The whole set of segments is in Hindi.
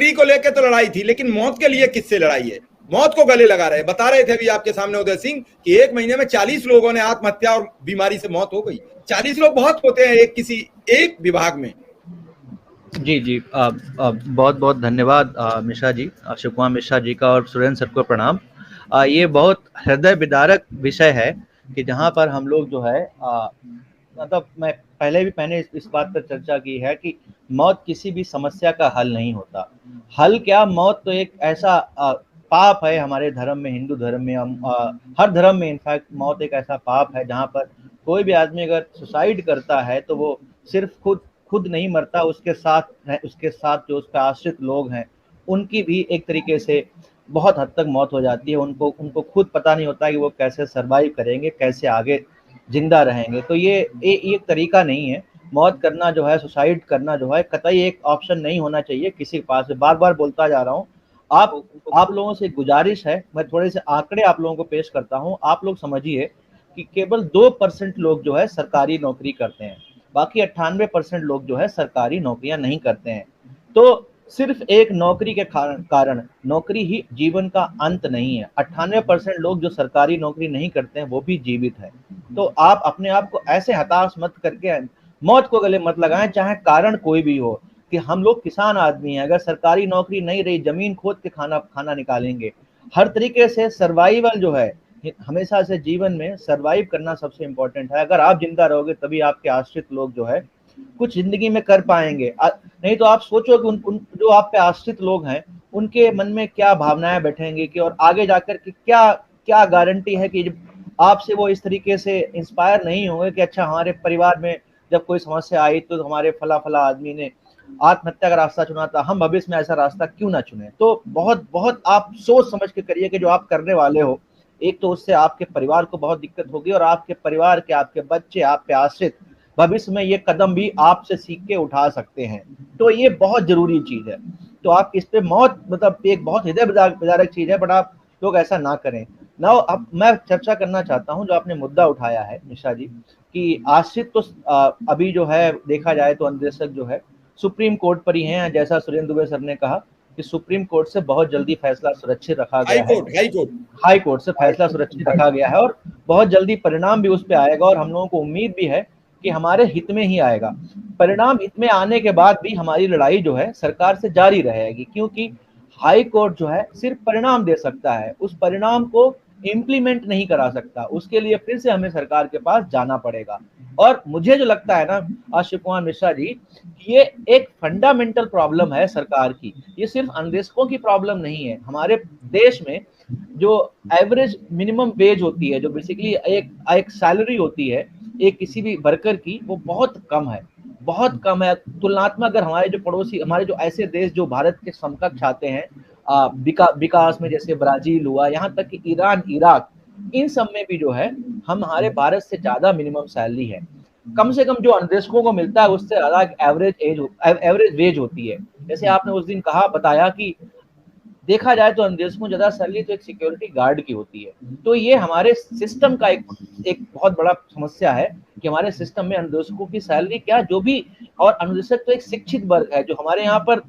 सैलरी को लेकर तो लड़ाई थी, लेकिन मौत के लिए किससे लड़ाई है? मौत को गले लगा रहे। बता रहे थे अभी आपके सामने उदय सिंह कि 1 महीने में 40 लोगों ने आत्महत्या और बीमारी से मौत हो गई। 40 लोग बहुत होते हैं एक विभाग में। जी जी, बहुत बहुत धन्यवाद मिश्रा जी, शिव कुमार मिश्रा जी का, और सुरेंद्र सर को प्रणाम। ये बहुत हृदय विदारक विषय है कि जहाँ पर हम लोग जो है मतलब मैंने इस बात पर चर्चा की है कि मौत किसी भी समस्या का हल नहीं होता। हल क्या, मौत तो एक ऐसा पाप है हमारे धर्म में, हिंदू धर्म में, हर धर्म में इनफैक्ट मौत एक ऐसा पाप है जहाँ पर कोई भी आदमी अगर सुसाइड करता है तो वो सिर्फ खुद नहीं मरता, उसके साथ जो उसके आश्रित लोग हैं उनकी भी एक तरीके से बहुत हद तक मौत हो जाती है। उनको खुद पता नहीं होता कि वो कैसे सरवाइव करेंगे, कैसे आगे जिंदा रहेंगे। तो ये एक तरीका नहीं है। मौत करना जो है, सुसाइड करना जो है, कतई एक ऑप्शन नहीं होना चाहिए किसी के पास। बार बार बोलता जा रहा हूँ। आप लोगों से गुजारिश है, मैं थोड़े से आंकड़े आप लोगों को पेश करता हूँ। आप लोग समझिए कि केवल 2% लोग जो है सरकारी नौकरी करते हैं, बाकी 98% लोग जो है सरकारी नौकरियां नहीं करते हैं। तो सिर्फ एक नौकरी के कारण नौकरी ही जीवन का अंत नहीं है। 98% लोग जो सरकारी नौकरी नहीं करते हैं वो भी जीवित है। तो आप अपने आप को ऐसे हताश मत करके मौत को गले मत लगाएं, चाहे कारण कोई भी हो। कि हम लोग किसान आदमी हैं, अगर सरकारी नौकरी नहीं रही, जमीन खोद के खाना निकालेंगे। हर तरीके से सर्वाइवल जो है, हमेशा से जीवन में सर्वाइव करना सबसे इंपॉर्टेंट है। अगर आप जिंदा रहोगे तभी आपके आश्रित लोग जो है कुछ जिंदगी में कर पाएंगे। नहीं तो आप सोचो कि उन जो आप पे आश्रित लोग हैं उनके मन में क्या भावनाएं बैठेंगी कि, और आगे जाकर कि क्या गारंटी है कि आपसे वो इस तरीके से इंस्पायर नहीं होंगे कि अच्छा, हमारे परिवार में जब कोई समस्या आई तो हमारे फला आदमी ने आत्महत्या का रास्ता चुना था, हम भविष्य में ऐसा रास्ता क्यों ना चुने। तो बहुत बहुत आप सोच समझ के करिए कि जो आप करने वाले हो, एक तो उससे आपके परिवार को बहुत दिक्कत होगी, और आपके परिवार के, आपके बच्चे, आप पे आश्रित भविष्य में ये कदम भी आपसे सीख के उठा सकते हैं। तो ये बहुत जरूरी चीज है। तो आप इस पे मौत मतलब एक बहुत हृदय विदारक चीज है, बट आप लोग ऐसा ना करें ना। अब मैं चर्चा करना चाहता हूं, जो आपने मुद्दा उठाया है मिश्रा जी, कि आश्रित तो अभी जो है देखा जाए तो अन्वेषक जो है सुप्रीम कोर्ट पर ही हैं। जैसा सुरेंद्र दुबे सर ने कहा कि सुप्रीम कोर्ट से बहुत जल्दी फैसला सुरक्षित रखा गया है, हाई कोर्ट से फैसला सुरक्षित रखा गया है, और बहुत जल्दी परिणाम भी उस पर आएगा। और हम लोगों को उम्मीद भी है कि हमारे हित में ही आएगा। परिणाम हित में आने के बाद भी हमारी लड़ाई जो है सरकार से जारी रहेगी, क्योंकि हाई कोर्ट जो है सिर्फ परिणाम दे सकता है, उस परिणाम को इम्प्लीमेंट नहीं करा सकता। उसके लिए फिर से हमें सरकार के पास जाना पड़ेगा। और मुझे जो लगता है ना शिव कुमार मिश्रा जी, ये एक फंडामेंटल प्रॉब्लम है सरकार की। ये सिर्फ अन्वेषकों की प्रॉब्लम नहीं है। हमारे देश में जो एवरेज मिनिमम वेज होती है, जो बेसिकली एक सैलरी होती है एक किसी भी वर्कर की, वो बहुत कम है, बहुत कम है। तुलनात्मक अगर हमारे जो पड़ोसी, हमारे जो ऐसे देश जो भारत के समकक्ष आते हैं विकास में, जैसे ब्राजील हुआ, यहाँ तक कि ईरान, इराक, इन सब में भी जो है हमारे भारत से ज्यादा मिनिमम सैलरी है। कम से कम जो अन्वेषकों को मिलता है उससे ज्यादा एवरेज वेज होती है। जैसे आपने उस दिन बताया कि देखा जाए तो अन्वेषकों ज्यादा सैलरी तो एक सिक्योरिटी गार्ड की होती है। तो ये हमारे सिस्टम का एक बहुत बड़ा समस्या है कि हमारे सिस्टम में अन्वेषकों की सैलरी क्या, जो भी, और अन्वेषक तो एक शिक्षित वर्ग है जो हमारे यहाँ पर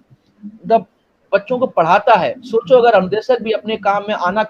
मतलब बच्चों को पढ़ाता है। सोचो अगर अन्वेषक भी अपने काम में आना